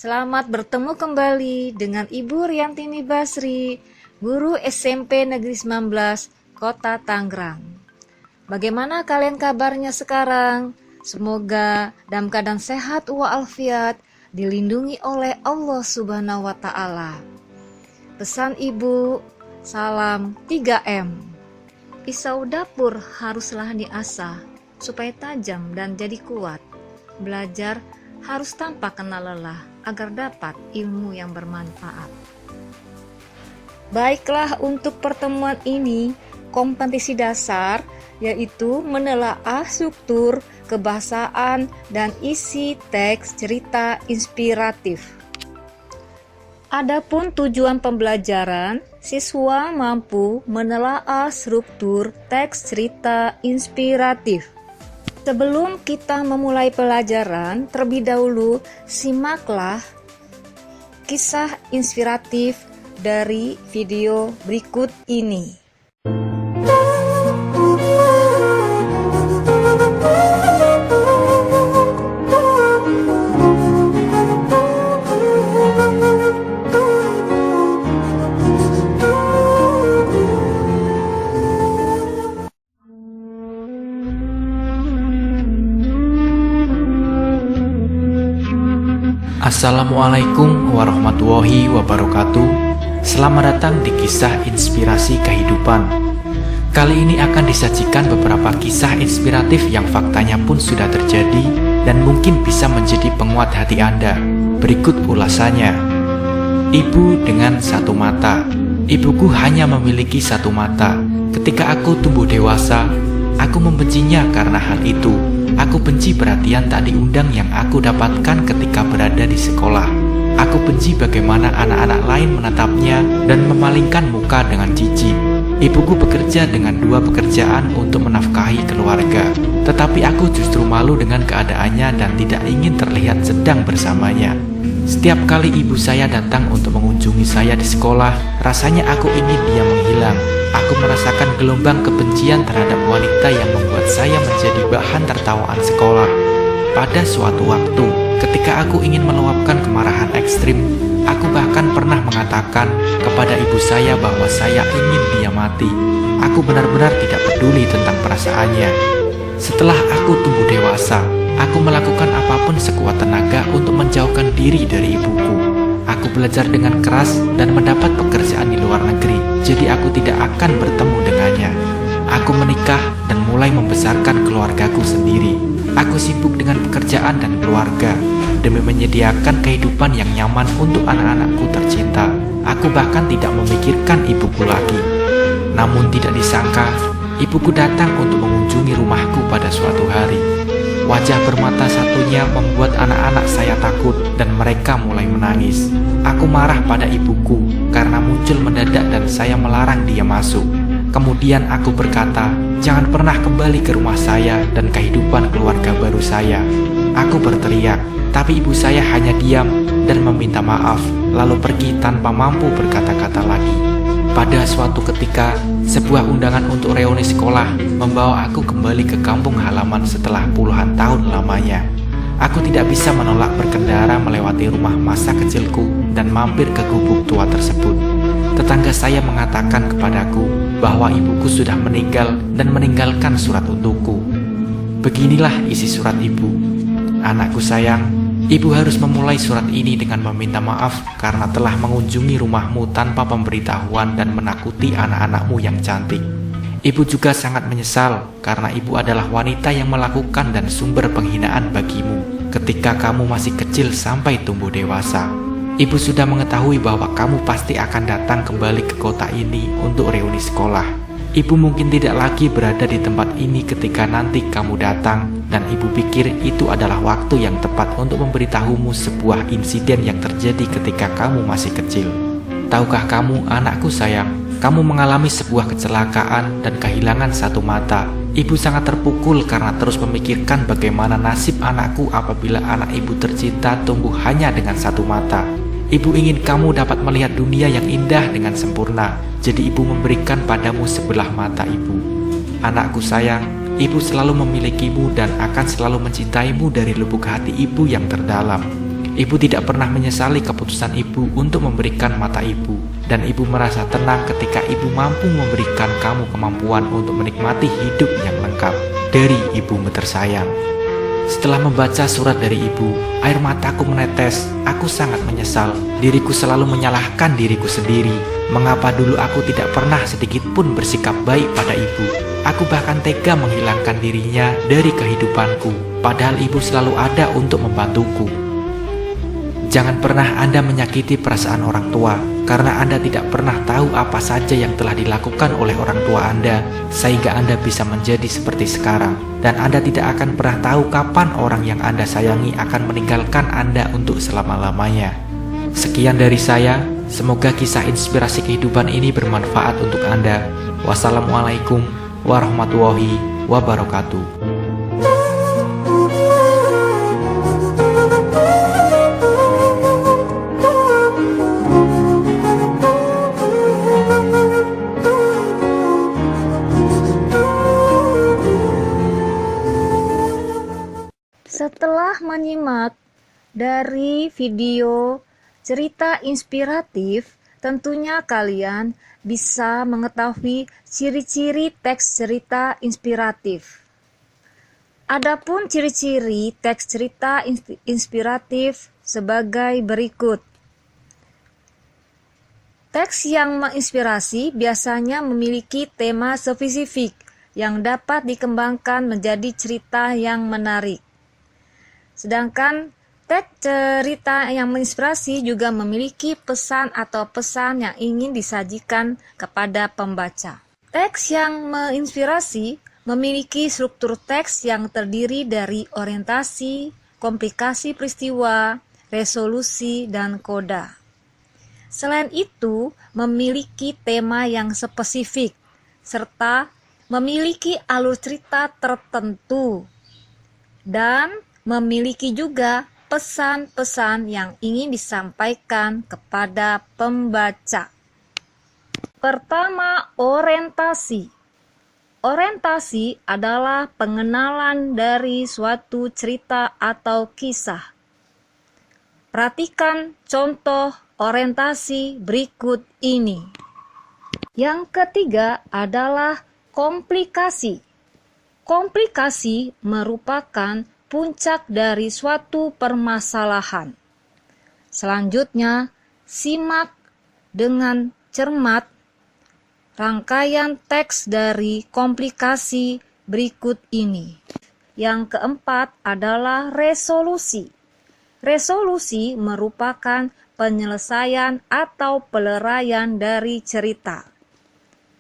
Selamat bertemu kembali dengan Ibu Riantini Basri, guru SMP Negeri 19, Kota Tangerang. Bagaimana kalian kabarnya sekarang? Semoga dalam keadaan sehat walafiat, dilindungi oleh Allah Subhanahu wa Ta'ala. Pesan Ibu, salam 3M. Pisau dapur haruslah diasah supaya tajam dan jadi kuat. Belajar harus tanpa kenal lelah agar dapat ilmu yang bermanfaat. Baiklah, untuk pertemuan ini kompetensi dasar yaitu menelaah struktur, kebahasaan, dan isi teks cerita inspiratif. Adapun tujuan pembelajaran, siswa mampu menelaah struktur teks cerita inspiratif. Sebelum kita memulai pelajaran, terlebih dahulu simaklah kisah inspiratif dari video berikut ini. Assalamualaikum warahmatullahi wabarakatuh. Selamat datang di kisah inspirasi kehidupan. Kali ini akan disajikan beberapa kisah inspiratif yang faktanya pun sudah terjadi dan mungkin bisa menjadi penguat hati Anda. Berikut ulasannya. Ibu dengan satu mata. Ibuku hanya memiliki satu mata. Ketika aku tumbuh dewasa, aku membencinya karena hal itu. Aku benci perhatian tak diundang yang aku dapatkan ketika berada di sekolah. Aku benci bagaimana anak-anak lain menatapnya dan memalingkan muka dengan jijik. Ibuku bekerja dengan dua pekerjaan untuk menafkahi keluarga. Tetapi aku justru malu dengan keadaannya dan tidak ingin terlihat sedang bersamanya. Setiap kali ibu saya datang untuk mengunjungi saya di sekolah, rasanya aku ingin dia menghilang. Aku merasakan gelombang kebencian terhadap wanita yang membuat saya menjadi bahan tertawaan sekolah. Pada suatu waktu, ketika aku ingin meluapkan kemarahan ekstrim, aku bahkan pernah mengatakan kepada ibu saya bahwa saya ingin dia mati. Aku benar-benar tidak peduli tentang perasaannya. Setelah aku tumbuh dewasa, aku melakukan apapun sekuat tenaga untuk menjauhkan diri dari ibuku. Aku belajar dengan keras dan mendapat pekerjaan di luar negeri, jadi aku tidak akan bertemu dengannya. Aku menikah dan mulai membesarkan keluargaku sendiri. Aku sibuk dengan pekerjaan dan keluarga demi menyediakan kehidupan yang nyaman untuk anak-anakku tercinta. Aku bahkan tidak memikirkan ibuku lagi. Namun tidak disangka, ibuku datang untuk mengunjungi rumahku pada suatu hari. Wajah bermata satunya membuat anak-anak saya takut dan mereka mulai menangis. Aku marah pada ibuku karena muncul mendadak dan saya melarang dia masuk. Kemudian aku berkata, jangan pernah kembali ke rumah saya dan kehidupan keluarga baru saya. Aku berteriak, tapi ibu saya hanya diam dan meminta maaf, lalu pergi tanpa mampu berkata-kata lagi. Pada suatu ketika, sebuah undangan untuk reuni sekolah membawa aku kembali ke kampung halaman setelah puluhan tahun lamanya. Aku tidak bisa menolak berkendara melewati rumah masa kecilku dan mampir ke gubuk tua tersebut. Tetangga saya mengatakan kepadaku bahwa ibuku sudah meninggal dan meninggalkan surat untukku. Beginilah isi surat ibu. Anakku sayang, ibu harus memulai surat ini dengan meminta maaf karena telah mengunjungi rumahmu tanpa pemberitahuan dan menakuti anak-anakmu yang cantik. Ibu juga sangat menyesal karena ibu adalah wanita yang melakukan dan sumber penghinaan bagimu ketika kamu masih kecil sampai tumbuh dewasa. Ibu sudah mengetahui bahwa kamu pasti akan datang kembali ke kota ini untuk reuni sekolah. Ibu mungkin tidak lagi berada di tempat ini ketika nanti kamu datang, dan ibu pikir itu adalah waktu yang tepat untuk memberitahumu sebuah insiden yang terjadi ketika kamu masih kecil. Tahukah kamu, anakku sayang, kamu mengalami sebuah kecelakaan dan kehilangan satu mata. Ibu sangat terpukul karena terus memikirkan bagaimana nasib anakku apabila anak ibu tercinta tumbuh hanya dengan satu mata. Ibu ingin kamu dapat melihat dunia yang indah dengan sempurna. Jadi ibu memberikan padamu sebelah mata ibu. Anakku sayang, ibu selalu memilikimu dan akan selalu mencintaimu dari lubuk hati ibu yang terdalam. Ibu tidak pernah menyesali keputusan ibu untuk memberikan mata ibu, dan ibu merasa tenang ketika ibu mampu memberikan kamu kemampuan untuk menikmati hidup yang lengkap. Dari ibumu tersayang. Setelah membaca surat dari ibu, air mataku menetes. Aku sangat menyesal. Diriku selalu menyalahkan diriku sendiri. Mengapa dulu aku tidak pernah sedikit pun bersikap baik pada ibu? Aku bahkan tega menghilangkan dirinya dari kehidupanku, padahal ibu selalu ada untuk membantuku. Jangan pernah Anda menyakiti perasaan orang tua, karena Anda tidak pernah tahu apa saja yang telah dilakukan oleh orang tua Anda, sehingga Anda bisa menjadi seperti sekarang. Dan Anda tidak akan pernah tahu kapan orang yang Anda sayangi akan meninggalkan Anda untuk selama-lamanya. Sekian dari saya, semoga kisah inspirasi kehidupan ini bermanfaat untuk Anda. Wassalamualaikum warahmatullahi wabarakatuh. Setelah menyimak dari video cerita inspiratif, tentunya kalian bisa mengetahui ciri-ciri teks cerita inspiratif. Adapun ciri-ciri teks cerita inspiratif sebagai berikut. Teks yang menginspirasi biasanya memiliki tema spesifik yang dapat dikembangkan menjadi cerita yang menarik. Sedangkan teks cerita yang menginspirasi juga memiliki pesan atau pesan yang ingin disajikan kepada pembaca. Teks yang menginspirasi memiliki struktur teks yang terdiri dari orientasi, komplikasi peristiwa, resolusi, dan koda. Selain itu, memiliki tema yang spesifik, serta memiliki alur cerita tertentu, dan memiliki juga pesan-pesan yang ingin disampaikan kepada pembaca. Pertama, orientasi. Orientasi adalah pengenalan dari suatu cerita atau kisah. Perhatikan contoh orientasi berikut ini. Yang ketiga adalah komplikasi. Komplikasi merupakan puncak dari suatu permasalahan. Selanjutnya, simak dengan cermat rangkaian teks dari komplikasi berikut ini. Yang keempat adalah resolusi. Resolusi merupakan penyelesaian atau peleraian dari cerita.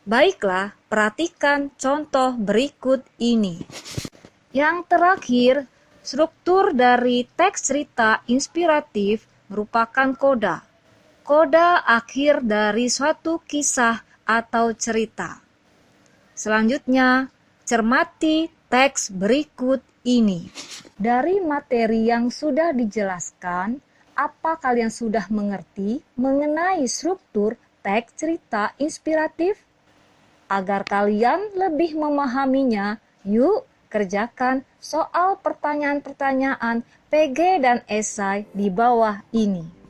Baiklah, perhatikan contoh berikut ini. Yang terakhir, struktur dari teks cerita inspiratif merupakan koda. Koda akhir dari suatu kisah atau cerita. Selanjutnya, cermati teks berikut ini. Dari materi yang sudah dijelaskan, apa kalian sudah mengerti mengenai struktur teks cerita inspiratif? Agar kalian lebih memahaminya, yuk kerjakan soal pertanyaan-pertanyaan PG dan esai di bawah ini.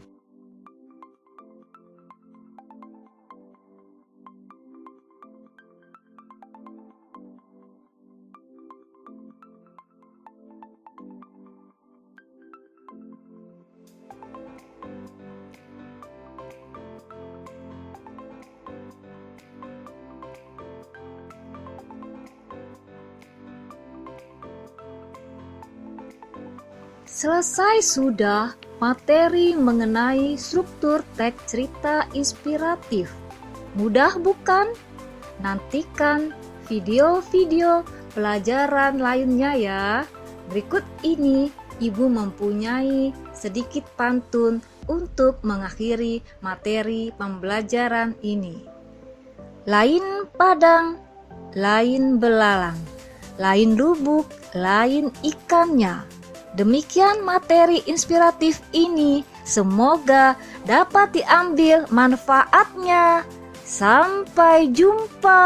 Selesai sudah materi mengenai struktur teks cerita inspiratif. Mudah bukan? Nantikan video-video pelajaran lainnya ya. Berikut ini Ibu mempunyai sedikit pantun untuk mengakhiri materi pembelajaran ini. Lain padang, lain belalang, lain lubuk, lain ikannya. Demikian materi inspiratif ini, semoga dapat diambil manfaatnya. Sampai jumpa.